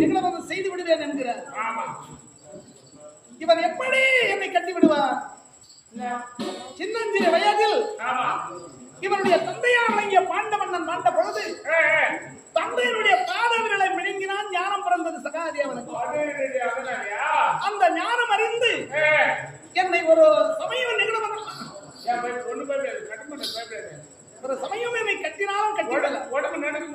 நிகழவன் செய்து விடுவேன் என்கிறார். இவன் எப்படி என்னை கட்டி விடுவார்? சின்னஞ்சிறு வயதில் இவனுடைய தந்தையார் வழங்கிய பாண்ட மன்னன் மாண்ட பொழுது தந்தையினுடைய பாதவிரலை மிழுங்கினான். ஞானம் பிறந்தது சகாதேவனுக்கு. அந்த ஞானம் அறிந்து என்னை ஒரு சமயம் நிகழவன் ஒரு சமயம் என்னை கட்டினாலும் கட்டிவிடல. உடம்பு நடுக்கு